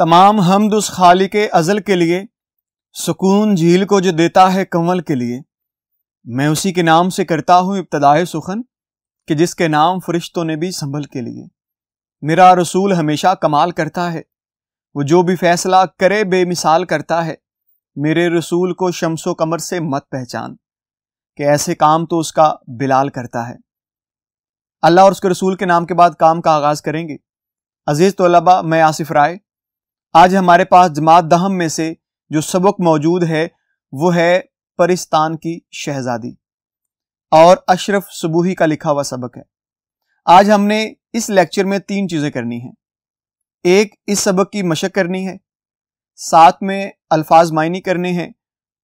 तमाम हमद उस खालिके अज़ल के लिए, सुकून झील को जो देता है कंवल के लिए। मैं उसी के नाम से करता हूँ इब्तदाए सुखन, कि जिसके नाम फरिश्तों ने भी संभल के लिए। मेरा रसूल हमेशा कमाल करता है, वो जो भी फैसला करे बेमिसाल करता है। मेरे रसूल को शम्सो कमर से मत पहचान, कि ऐसे काम तो उसका बिलाल करता है। अल्लाह और उसके रसूल के नाम के बाद काम का आगाज करेंगे। अजीज तलबा, मैं आसिफ राय। आज हमारे पास जमात दहम में से जो सबक मौजूद है वो है परिस्तान की शहजादी और अशरफ सुबूही का लिखा हुआ सबक है। आज हमने इस लेक्चर में 3 चीजें करनी हैं। एक, इस सबक की मशक करनी है, साथ में अल्फाज मायनी करने हैं,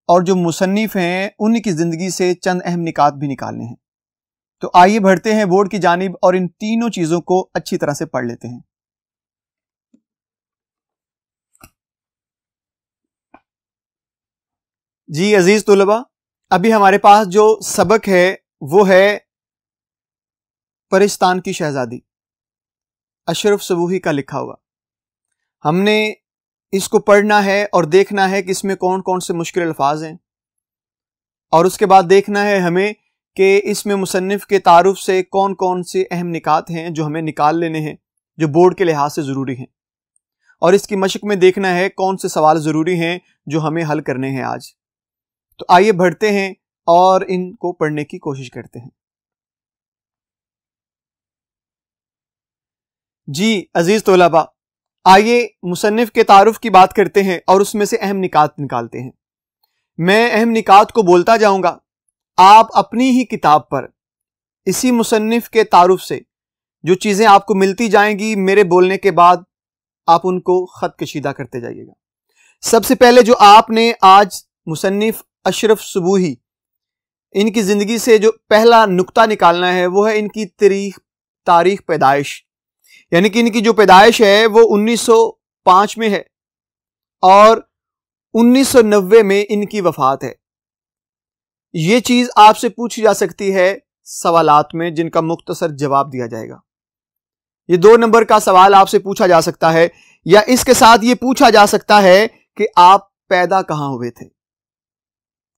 और जो मुसन्निफ हैं उनकी जिंदगी से चंद अहम निकात भी निकालने हैं। तो आइए बढ़ते हैं बोर्ड की जानिब और इन तीनों चीजों को अच्छी तरह से पढ़ लेते हैं। जी अजीज तुलबा, अभी हमारे पास जो सबक है वो है परिस्तान की शहजादी, अशरफ सुबूही का लिखा हुआ। हमने इसको पढ़ना है और देखना है कि इसमें कौन कौन से मुश्किल अल्फाज हैं, और उसके बाद देखना है हमें कि इसमें मुसन्निफ के तारुफ से कौन कौन से अहम निकात हैं जो हमें निकाल लेने हैं, जो बोर्ड के लिहाज से ज़रूरी हैं। और इसकी मशक में देखना है कौन से सवाल ज़रूरी हैं जो हमें हल करने हैं आज। तो आइए बढ़ते हैं और इनको पढ़ने की कोशिश करते हैं। जी अजीज तोलाबा, आइए मुसन्निफ के तारुफ की बात करते हैं और उसमें से अहम निकात निकालते हैं। मैं अहम निकात को बोलता जाऊंगा, आप अपनी ही किताब पर इसी मुसन्निफ के तारुफ से जो चीजें आपको मिलती जाएंगी, मेरे बोलने के बाद आप उनको खत कशीदा करते जाइएगा। सबसे पहले जो आपने आज मुसन्निफ अशरफ सुबूही, इनकी जिंदगी से जो पहला नुक्ता निकालना है वो है इनकी तारीख पैदाइश। यानी कि इनकी जो पैदाइश है वो 1905 में है और 1990 में इनकी वफात है। ये चीज आपसे पूछी जा सकती है सवालात में, जिनका मुख्तसर जवाब दिया जाएगा। ये 2 नंबर का सवाल आपसे पूछा जा सकता है, या इसके साथ ये पूछा जा सकता है कि आप पैदा कहां हुए थे।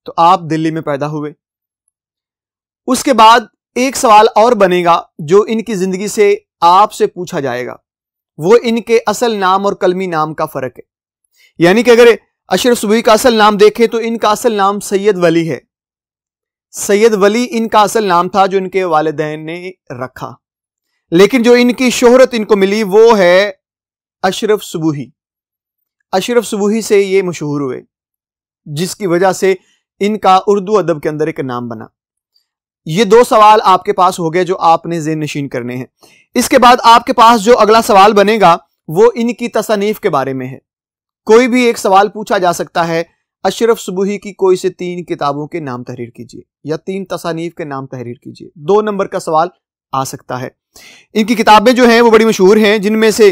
तो आप दिल्ली में पैदा हुए। उसके बाद एक सवाल और बनेगा जो इनकी जिंदगी से आपसे पूछा जाएगा, वो इनके असल नाम और कलमी नाम का फर्क है। यानी कि अगर अशरफ सुबूही का असल नाम देखें तो इनका असल नाम सैयद वली है। सैयद वली इनका असल नाम था जो इनके वालिदैन ने रखा, लेकिन जो इनकी शोहरत इनको मिली वो है अशरफ सुबूही। अशरफ सुबूही से ये मशहूर हुए, जिसकी वजह से इनका उर्दू अदब के अंदर एक नाम बना। ये 2 सवाल आपके पास हो गए जो आपने ज़हन नशीन करने हैं। इसके बाद आपके पास जो अगला सवाल बनेगा वो इनकी तसनीफ के बारे में है। कोई भी एक सवाल पूछा जा सकता है, अशरफ सुबूही की कोई से 3 किताबों के नाम तहरीर कीजिए या 3 तसानीफ के नाम तहरीर कीजिए। 2 नंबर का सवाल आ सकता है। इनकी किताबें जो हैं वो बड़ी मशहूर हैं, जिनमें से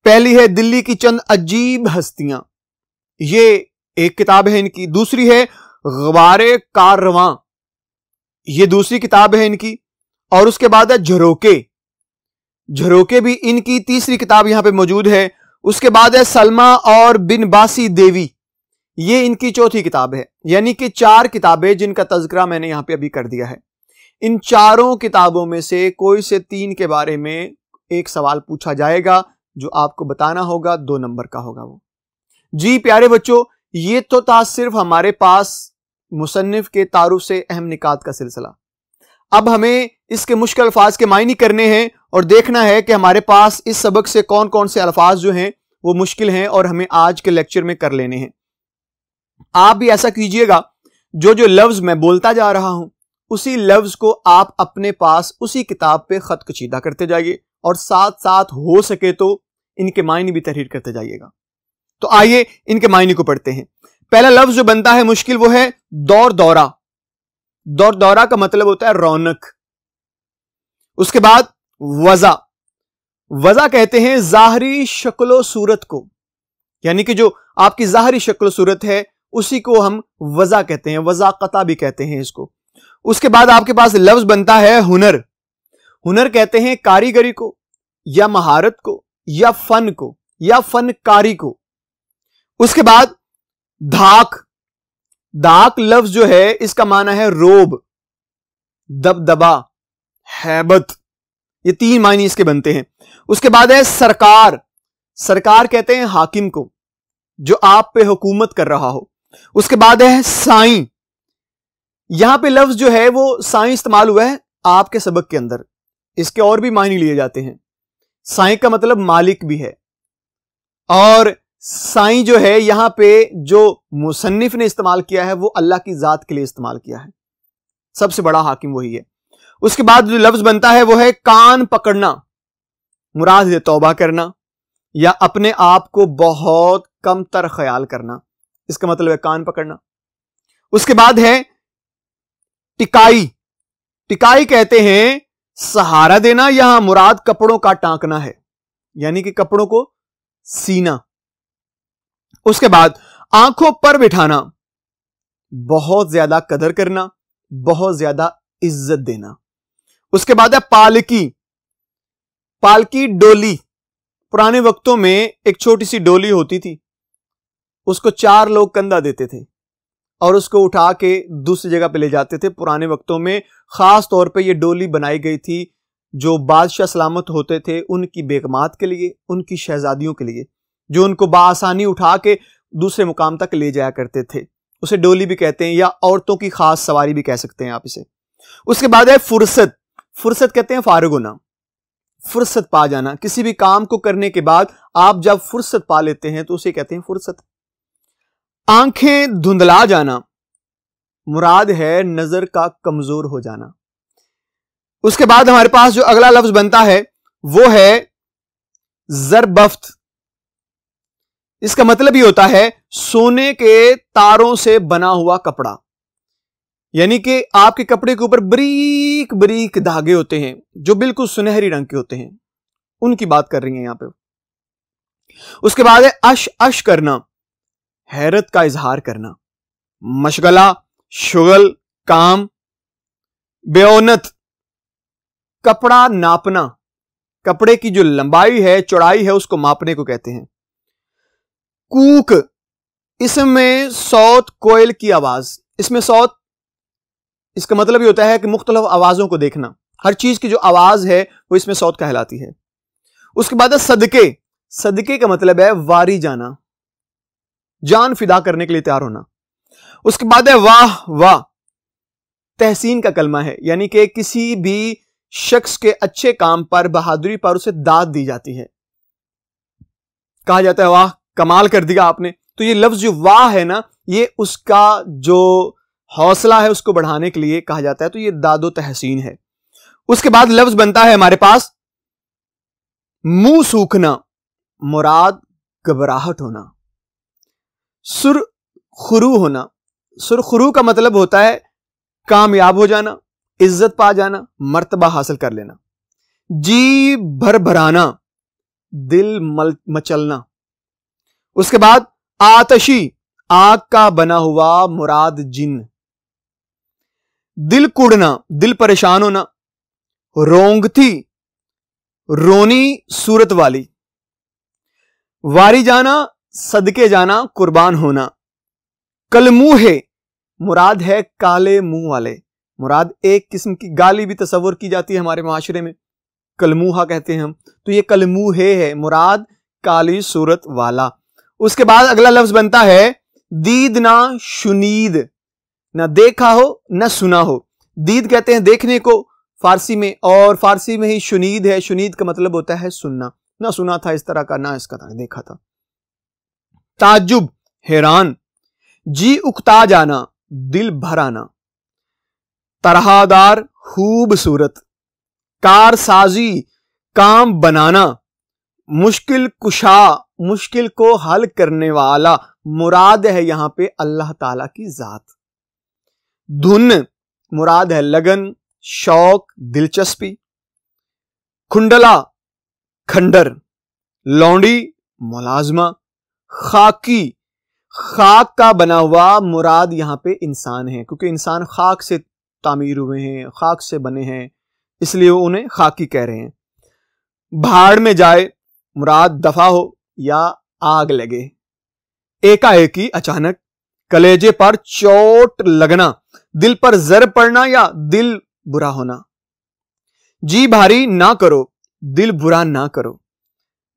पहली है दिल्ली की चंद अजीब हस्तियां, ये एक किताब है इनकी। दूसरी है गवारे कारवां, ये दूसरी किताब है इनकी। और उसके बाद है झरोके, झरोके भी इनकी तीसरी किताब यहां पे मौजूद है। उसके बाद है सलमा और बिन बासी देवी, ये इनकी चौथी किताब है। यानी कि 4 किताबें जिनका तज़किरा मैंने यहां पे अभी कर दिया है। इन चारों किताबों में से कोई से 3 के बारे में एक सवाल पूछा जाएगा जो आपको बताना होगा, 2 नंबर का होगा वो। जी प्यारे बच्चों, ये तो था सिर्फ हमारे पास मुसन्निफ के तारुफ से अहम निकात का सिलसिला। अब हमें इसके मुश्किल अल्फाज के मायने करने हैं और देखना है कि हमारे पास इस सबक से कौन कौन से अल्फाज जो हैं वो मुश्किल हैं और हमें आज के लेक्चर में कर लेने हैं। आप भी ऐसा कीजिएगा, जो जो लफ्ज मैं बोलता जा रहा हूं उसी लफ्ज को आप अपने पास उसी किताब पे खत कशीदा करते जाइए और साथ साथ हो सके तो इनके मायने भी तहरीर करते जाइएगा। तो आइए इनके मायने को पढ़ते हैं। पहला लफ्ज जो बनता है मुश्किल वो है दौर दौरा। दौर दौरा का मतलब होता है रौनक। उसके बाद वज़ा, वज़ा कहते हैं ज़ाहरी शक्लो सूरत को, यानी कि जो आपकी ज़ाहरी शक्लो सूरत है उसी को हम वज़ा कहते हैं, वज़ाक़ता भी कहते हैं इसको। उसके बाद आपके पास लफ्ज बनता है हुनर। हुनर कहते हैं कारीगरी को या महारत को या फन को या फनकारी को। उसके बाद धाक, धाक लफ्ज जो है इसका माना है रोब, दबदबा, हैबत, ये 3 मायने इसके बनते हैं। उसके बाद है सरकार, सरकार कहते हैं हाकिम को जो आप पे हुकूमत कर रहा हो। उसके बाद है साईं, यहां पे लफ्ज जो है वो साईं इस्तेमाल हुआ है आपके सबक के अंदर, इसके और भी मायने लिए जाते हैं। साईं का मतलब मालिक भी है, और साईं जो है यहां पे जो मुसन्निफ ने इस्तेमाल किया है वो अल्लाह की जात के लिए इस्तेमाल किया है, सबसे बड़ा हाकिम वही है। उसके बाद जो लफ्ज बनता है वो है कान पकड़ना, मुराद है तौबा करना या अपने आप को बहुत कमतर ख्याल करना, इसका मतलब है कान पकड़ना। उसके बाद है टिकाई, टिकाई कहते हैं सहारा देना, यहां मुराद कपड़ों का टांकना है, यानी कि कपड़ों को सीना। उसके बाद आंखों पर बिठाना, बहुत ज्यादा कदर करना, बहुत ज्यादा इज्जत देना। उसके बाद है पालकी, पालकी डोली, पुराने वक्तों में एक छोटी सी डोली होती थी, उसको 4 लोग कंधा देते थे और उसको उठा के दूसरी जगह पे ले जाते थे। पुराने वक्तों में खास तौर पे ये डोली बनाई गई थी जो बादशाह सलामत होते थे उनकी बेगमात के लिए, उनकी शहजादियों के लिए, जो उनको बाआसानी उठा के दूसरे मुकाम तक ले जाया करते थे। उसे डोली भी कहते हैं या औरतों की खास सवारी भी कह सकते हैं आप इसे। उसके बाद है फुर्सत, फुर्सत कहते हैं फारिग होना, फुर्सत पा जाना, किसी भी काम को करने के बाद आप जब फुर्सत पा लेते हैं तो उसे कहते हैं फुर्सत। आंखें धुंधला जाना, मुराद है नजर का कमजोर हो जाना। उसके बाद हमारे पास जो अगला लफ्ज बनता है वो है जरबफ्त, इसका मतलब ही होता है सोने के तारों से बना हुआ कपड़ा, यानी कि आपके कपड़े के ऊपर बारीक बारीक धागे होते हैं जो बिल्कुल सुनहरी रंग के होते हैं, उनकी बात कर रही हैं यहां पे। उसके बाद है अश अश करना, हैरत का इजहार करना, मशगला, शुगल, काम। बेओनत, कपड़ा नापना, कपड़े की जो लंबाई है चौड़ाई है उसको मापने को कहते हैं। कूक, इसमें सौत कोयल की आवाज, इसमें सौत, इसका मतलब ये होता है कि मुख्तलिफ आवाजों को देखना, हर चीज की जो आवाज है वो इसमें सौत कहलाती है। उसके बाद है सदके, सदके का मतलब है वारी जाना, जान फिदा करने के लिए तैयार होना। उसके बाद है वाह वाह, तहसीन का कलमा है, यानी कि किसी भी शख्स के अच्छे काम पर, बहादुरी पर उसे दाद दी जाती है, कहा जाता है वाह कमाल कर दिया आपने। तो ये लफ्ज जो वाह है ना, ये उसका जो हौसला है उसको बढ़ाने के लिए कहा जाता है, तो ये दादो तहसीन है। उसके बाद लफ्ज बनता है हमारे पास मुंह सूखना, मुराद घबराहट होना। सुरखुरू होना, सुरखुरू का मतलब होता है कामयाब हो जाना, इज्जत पा जाना, मर्तबा हासिल कर लेना। जी भर भराना, दिल मचलना। उसके बाद आतशी, आग का बना हुआ, मुराद जिन। दिल कुड़ना, दिल परेशान होना। रोंगती, रोनी सूरत वाली। वारी जाना, सदके जाना, कुर्बान होना। कलमुहे, मुराद है काले मुंह वाले, मुराद एक किस्म की गाली भी तस्वर की जाती है हमारे माशरे में, कलमुहा कहते हैं हम, तो ये कलमुहे है, मुराद काली सूरत वाला। उसके बाद अगला लफ्ज बनता है दीद ना शुनीद, ना देखा हो ना सुना हो। दीद कहते हैं देखने को फारसी में, और फारसी में ही शुनीद है, शुनीद का मतलब होता है सुनना, ना सुना था इस तरह का, ना इसका था देखा था। ताज्जुब, हैरान। जी उकता जाना, दिल भर आना। तरहादार, खूबसूरत। कारसाजी, काम बनाना। मुश्किल कुशा, मुश्किल को हल करने वाला, मुराद है यहां पे अल्लाह ताला की जात। धुन, मुराद है लगन, शौक, दिलचस्पी। खुंडला, खंडर। लौंडी, मुलाजमा। खाकी, खाक का बना हुआ, मुराद यहां पे इंसान है, क्योंकि इंसान खाक से तामीर हुए हैं, खाक से बने हैं, इसलिए उन्हें खाकी कह रहे हैं। भाड़ में जाए, मुराद दफा हो, या आग लगे। एकाएकी अचानक कलेजे पर चोट लगना, दिल पर जर पड़ना या दिल बुरा होना। जी भारी ना करो, दिल बुरा ना करो।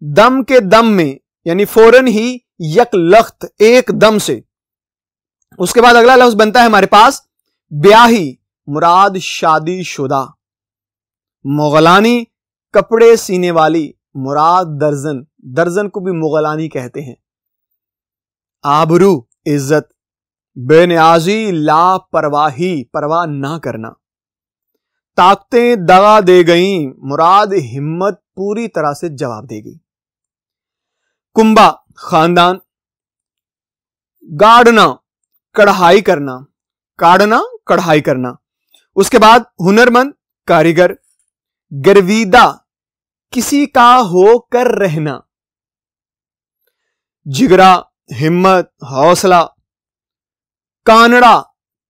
दम के दम में यानी फौरन ही, यक लख्त एकदम से। उसके बाद अगला लफ्ज बनता है हमारे पास ब्याही, मुराद शादीशुदा। मुगलानी, कपड़े सीने वाली, मुराद दर्जन, दर्जन को भी मुगलानी कहते हैं। आबरू, इज्जत। बेनियाजी, लापरवाही, परवाह ना करना। ताकतें दगा दे गईं, मुराद हिम्मत पूरी तरह से जवाब दे गई। कुंबा, खानदान। गाड़ना, कढ़ाई करना, काढ़ना, कढ़ाई करना। उसके बाद हुनरमंद, कारीगर। गर्विदा, किसी का होकर रहना। जिगरा, हिम्मत, हौसला। कानड़ा,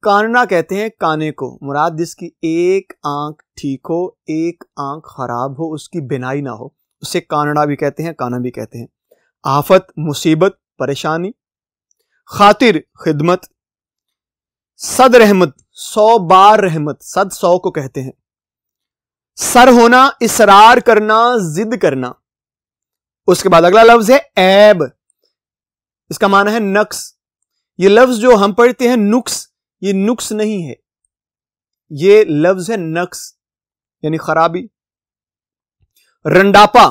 कानड़ा कहते हैं काने को, मुराद जिसकी एक आंख ठीक हो, एक आंख खराब हो, उसकी बिनाई ना हो, उसे कानड़ा भी कहते हैं, काना भी कहते हैं। आफत, मुसीबत, परेशानी। खातिर, खिदमत। सद रहमत, 100 बार रहमत, सद 100 को कहते हैं। सर होना, इसरार करना, जिद करना। उसके बाद अगला लफ्ज है ऐब, इसका माना है नक्स। ये लफ्ज जो हम पढ़ते हैं नुक्स, ये नुक्स नहीं है, ये लफ्ज है नक्स यानी खराबी। रंडापा,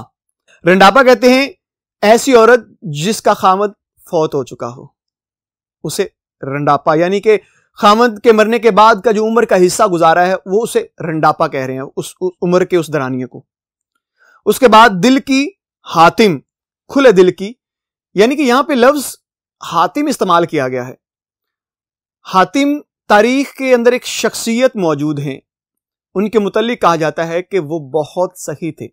रंडापा कहते हैं ऐसी औरत जिसका खामद फौत हो चुका हो, उसे रंडापा, यानी कि खामद के मरने के बाद का जो उम्र का हिस्सा गुजारा है वो उसे रंडापा कह रहे हैं, उस उम्र के उस दरानिये को। उसके बाद दिल की, हातिम, खुले दिल की, यानी कि यहां पे लफ्ज हातिम इस्तेमाल किया गया है। हातिम तारीख के अंदर एक शख्सियत मौजूद है, उनके मुतल्लिक कहा जाता है कि वो बहुत सही थे।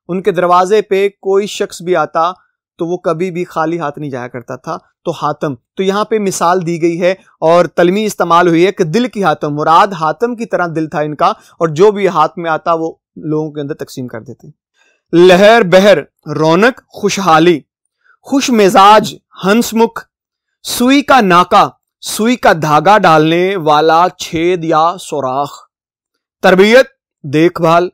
उनके दरवाजे पे कोई शख्स भी आता तो वो कभी भी खाली हाथ नहीं जाया करता था। तो हातम, तो यहां पे मिसाल दी गई है और तलमी इस्तेमाल हुई है कि दिल की हातम, मुराद हातम की तरह दिल था इनका, और जो भी हाथ में आता वो लोगों के अंदर तकसीम कर देते। लहर बहर, रौनक, खुशहाली। खुश मिजाज, हंसमुख। सुई का नाका, सुई का धागा डालने वाला छेद या सुराख। तरबियत, देखभाल।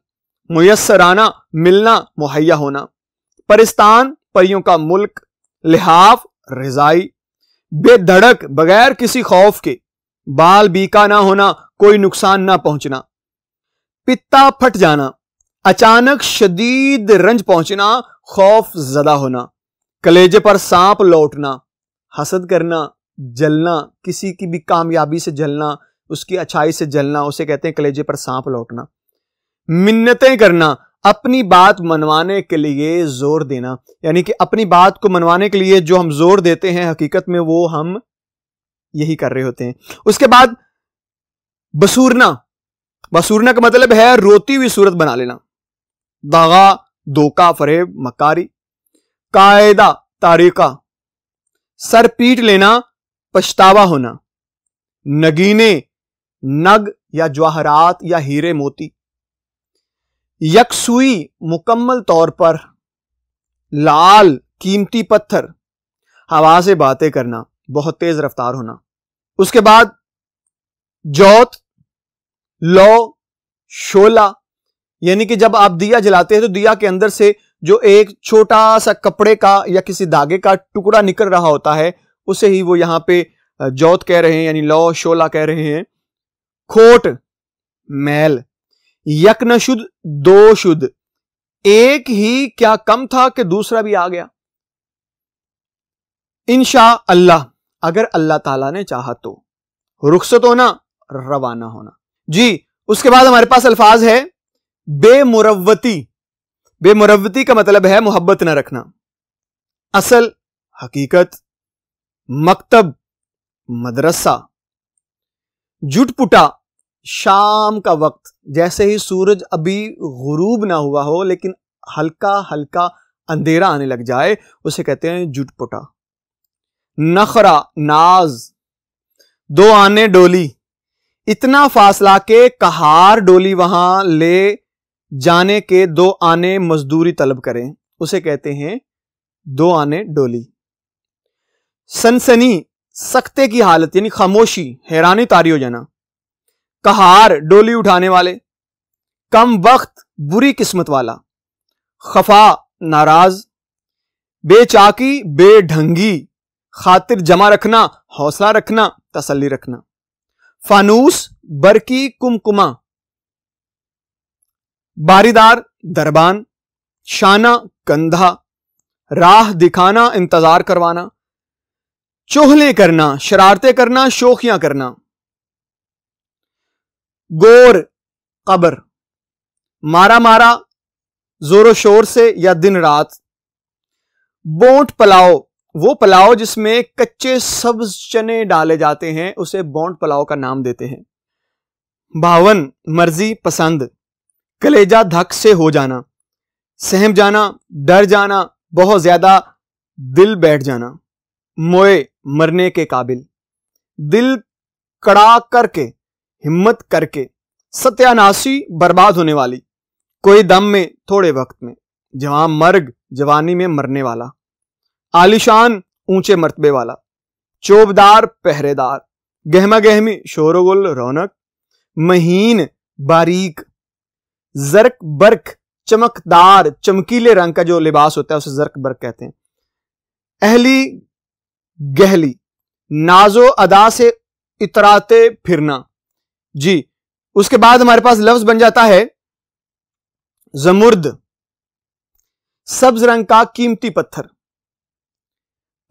मुयस्सराना, मिलना, मुहैया होना। परिस्तान, परियों का मुल्क। लिहाफ, रिजाई। बेधड़क, बगैर किसी खौफ के। बाल बीका ना होना, कोई नुकसान ना पहुंचना। पित्ता फट जाना, अचानक शदीद रंज पहुंचना, खौफ ज़दा होना। कलेजे पर सांप लौटना, हसद करना, जलना, किसी की भी कामयाबी से जलना, उसकी अच्छाई से जलना, उसे कहते हैं कलेजे पर सांप लौटना। मिन्नतें करना, अपनी बात मनवाने के लिए जोर देना, यानी कि अपनी बात को मनवाने के लिए जो हम जोर देते हैं हकीकत में वो हम यही कर रहे होते हैं। उसके बाद बसूरना, बसूरना का मतलब है रोती हुई सूरत बना लेना। दागा, धोखा, फरेब, मकारी। कायदा, तारीका, सर पीट लेना, पछतावा होना। नगीने, नग या जवाहरात या हीरे मोती। यकसुई, मुकम्मल तौर पर। लाल, कीमती पत्थर। हवा से बातें करना, बहुत तेज रफ्तार होना। उसके बाद जोत, लौ, शोला, यानी कि जब आप दिया जलाते हैं तो दिया के अंदर से जो एक छोटा सा कपड़े का या किसी धागे का टुकड़ा निकल रहा होता है उसे ही वो यहां पे जोत कह रहे हैं, यानी लौ, शोला कह रहे हैं। खोट, मैल। यकनशुद, दो शुद्ध, एक ही क्या कम था कि दूसरा भी आ गया। इंशा अल्लाह, अगर अल्लाह ताला ने चाहा तो। रुखसत होना, रवाना होना। जी, उसके बाद हमारे पास अल्फाज है बेमुरव्वती। बेमुरव्वती का मतलब है मोहब्बत न रखना। असल, हकीकत। मकतब, मदरसा। जुटपुटा, शाम का वक्त, जैसे ही सूरज अभी गुरूब ना हुआ हो लेकिन हल्का हल्का अंधेरा आने लग जाए उसे कहते हैं जुटपुटा। नखरा, नाज। दो आने डोली, इतना फासला के कहार डोली वहां ले जाने के दो आने मजदूरी तलब करें उसे कहते हैं दो आने डोली। सनसनी, सख्ते की हालत यानी खामोशी, हैरानी तारी हो जाना। कहार, डोली उठाने वाले। कम वक्त, बुरी किस्मत वाला। खफा, नाराज। बेचाकी, बेढंगी, खातिर जमा रखना, हौसला रखना, तसल्ली रखना। फानूस, बरकी, कुमकुमा। बारीदार, दरबान। शाना, कंधा। राह दिखाना, इंतजार करवाना। चोहले करना, शरारतें करना, शोखियां करना। गोर, कब्र। मारा मारा, जोरों शोर से या दिन रात। बोंट पलाओ, वो पलाओ जिसमें कच्चे सब्ज चने डाले जाते हैं उसे बोंट पलाओ का नाम देते हैं। भावन, मर्जी, पसंद। कलेजा धक से हो जाना, सहम जाना, डर जाना, बहुत ज्यादा दिल बैठ जाना। मोए, मरने के काबिल। दिल कड़ा करके, हिम्मत करके। सत्यानाशी, बर्बाद होने वाली। कोई दम में, थोड़े वक्त में। जवान मर्ग, जवानी में मरने वाला। आलिशान, ऊंचे मर्तबे वाला। चोबदार, पहरेदार। गहमा गहमी, शोरगुल, रौनक। महीन, बारीक। जर्क बर्क, चमकदार, चमकीले रंग का जो लिबास होता है उसे जर्क बर्क कहते हैं। अहली, गहली। नाजो अदा से इतराते फिरना। जी, उसके बाद हमारे पास लफ्ज बन जाता है जमुर्द, सब्ज रंग का कीमती पत्थर।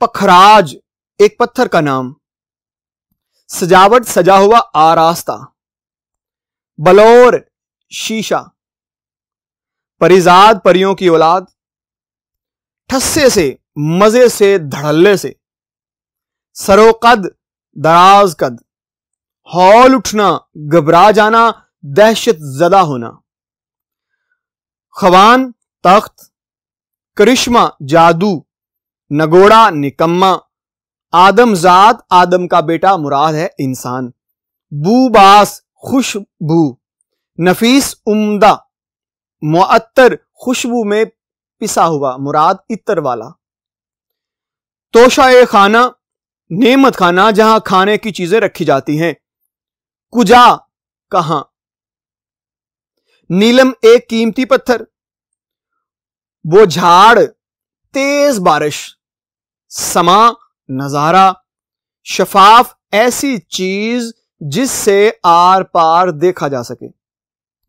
पखराज, एक पत्थर का नाम। सजावट, सजा हुआ, आरास्ता। बलौर, शीशा। परिजाद, परियों की औलाद। ठस्से से, मजे से, धड़ल्ले से। सरोकद, दराज कद। हौल उठना, घबरा जाना, दहशत जदा होना। खवान, तख्त। करिश्मा, जादू। नगोड़ा, निकम्मा। आदमजाद, आदम का बेटा मुराद है इंसान। बूबास, खुशबू। नफीस, उम्दा। मुअत्तर, खुशबू में पिसा हुआ, मुराद इत्र वाला। तोशाए खाना, नेमत खाना जहां खाने की चीजें रखी जाती हैं। कुजा, कहां। नीलम, एक कीमती पत्थर। वो झाड़, तेज बारिश। समा, नजारा। शफाफ, ऐसी चीज जिससे आर पार देखा जा सके।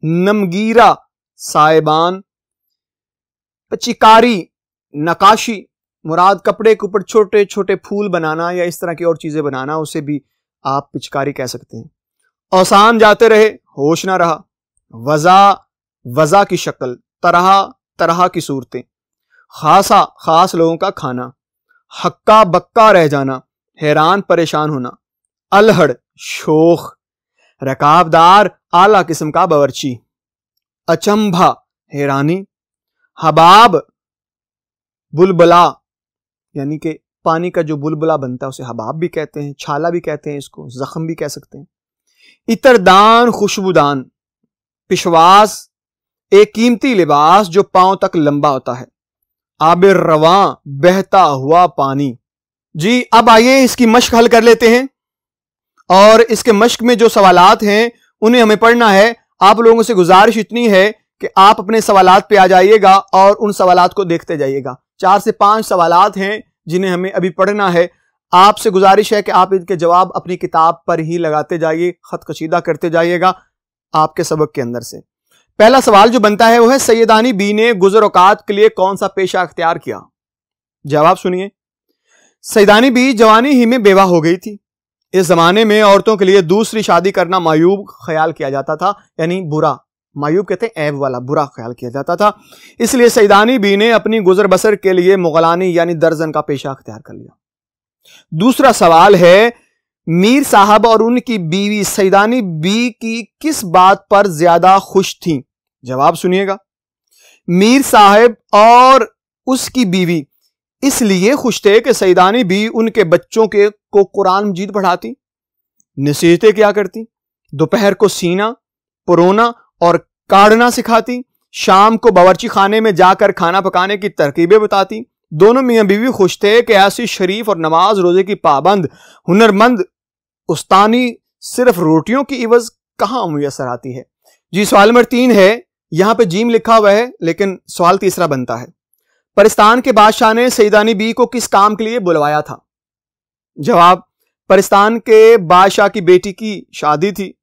नमगीरा, साइबान। चिकारी, नकाशी। मुराद कपड़े के ऊपर छोटे छोटे फूल बनाना या इस तरह की और चीजें बनाना, उसे भी आप पिचकारी कह सकते हैं। औसान, जाते रहे, होश ना रहा। वजा, वजा की शक्ल, तरह तरह की सूरतें। खासा, खास लोगों का खाना। हक्का बक्का रह जाना, हैरान परेशान होना। अलहड़, शोख। रकाबदार, आला किस्म का बावर्ची। अचंभा, हैरानी। हबाब, बुलबुला, यानी कि पानी का जो बुलबुला बनता है उसे हबाब भी कहते हैं, छाला भी कहते हैं, इसको जख्म भी कह सकते हैं। इतरदान, खुशबूदान। पिशवास, एक कीमती लिबास जो पांव तक लंबा होता है। आबिर रवां, बहता हुआ पानी। जी, अब आइए इसकी मश्क हल कर लेते हैं और इसके मश्क में जो सवालात हैं उन्हें हमें पढ़ना है। आप लोगों से गुजारिश इतनी है कि आप अपने सवालात पे आ जाइएगा और उन सवालात को देखते जाइएगा। 4 से 5 सवालात हैं जिन्हें हमें अभी पढ़ना है। आपसे गुजारिश है कि आप इनके जवाब अपनी किताब पर ही लगाते जाइए, खत कशीदा करते जाइएगा आपके सबक के अंदर से। पहला सवाल जो बनता है वो है, सैयदानी बी ने गुज़र औकात के लिए कौन सा पेशा अख्तियार किया? जवाब सुनिए। सैयदानी बी जवानी ही में बेवा हो गई थी। इस जमाने में औरतों के लिए दूसरी शादी करना मायूब ख्याल किया जाता था, यानी बुरा। मायूब कहते हैं ऐब वाला, बुरा ख्याल किया जाता था। इसलिए सैयदानी बी ने अपनी गुजर बसर के लिए मुगलानी यानी दर्जन का पेशा अख्तियार कर लिया। दूसरा सवाल है, मीर साहब और उनकी बीवी सैयदानी बी की किस बात पर ज्यादा खुश थीं? जवाब सुनिएगा। मीर साहब और उसकी बीवी इसलिए खुश थे कि सैयदानी बी उनके बच्चों को कुरान मजीद पढ़ाती, नसीहतें क्या करती, दोपहर को सीना, पुरोना और काढ़ना सिखाती, शाम को बावर्ची खाने में जाकर खाना पकाने की तरकीबें बताती, दोनों मियां बीवी खुश थे कि ऐसी शरीफ और नमाज रोजे की पाबंद हुनरमंद उस्तानी सिर्फ रोटियों की इवज कहां मुयसर आती है। जी, सवाल नंबर 3 है, यहां पे जीम लिखा हुआ है लेकिन सवाल तीसरा बनता है। परिस्तान के बादशाह ने सईदानी बी को किस काम के लिए बुलवाया था? जवाब, परिस्तान के बादशाह की बेटी की शादी थी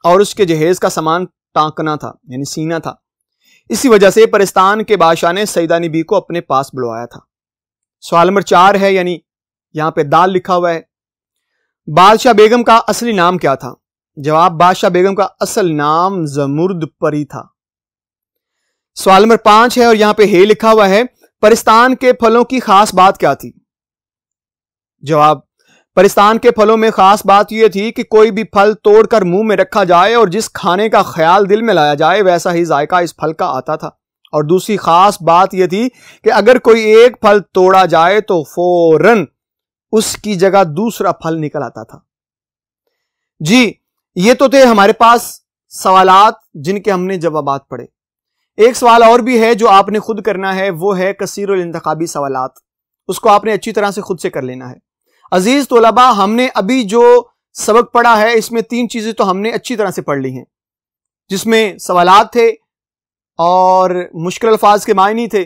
और उसके जहेज का सामान टांकना था, यानी सीना था। इसी वजह से परिस्तान के बादशाह ने सईदानी बी को अपने पास बुलवाया था। सवाल नंबर 4 है, यानी यहां पे दाल लिखा हुआ है। बादशाह बेगम का असली नाम क्या था? जवाब, बादशाह बेगम का असल नाम जमुर्द परी था। सवाल नंबर 5 है और यहां पे हे लिखा हुआ है। परिस्तान के फलों की खास बात क्या थी? जवाब, परिस्तान के फलों में खास बात यह थी कि कोई भी फल तोड़कर मुंह में रखा जाए और जिस खाने का ख्याल दिल में लाया जाए वैसा ही जायका इस फल का आता था। और दूसरी खास बात यह थी कि अगर कोई एक फल तोड़ा जाए तो फौरन उसकी जगह दूसरा फल निकल आता था। जी, ये तो थे हमारे पास सवालात जिनके हमने जवाबात पढ़े। एक सवाल और भी है जो आपने खुद करना है, वो है कसीरुल इंतखाबी सवालात। उसको आपने अच्छी तरह से खुद से कर लेना है। अजीज तोलबा, हमने अभी जो सबक पढ़ा है इसमें 3 चीजें तो हमने अच्छी तरह से पढ़ ली हैं, जिसमें सवालात थे और मुश्किल अल्फाज के मायने थे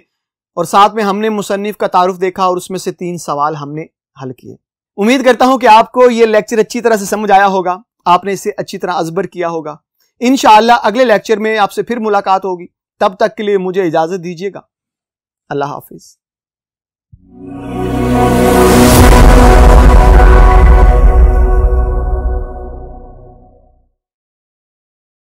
और साथ में हमने मुसन्निफ का तारुफ देखा और उसमें से 3 सवाल हमने हल किए। उम्मीद करता हूं कि आपको यह लेक्चर अच्छी तरह से समझ आया होगा, आपने इसे अच्छी तरह अज़बर किया होगा। इंशाअल्लाह अगले लेक्चर में आपसे फिर मुलाकात होगी। तब तक के लिए मुझे इजाजत दीजिएगा। अल्लाह हाफिज।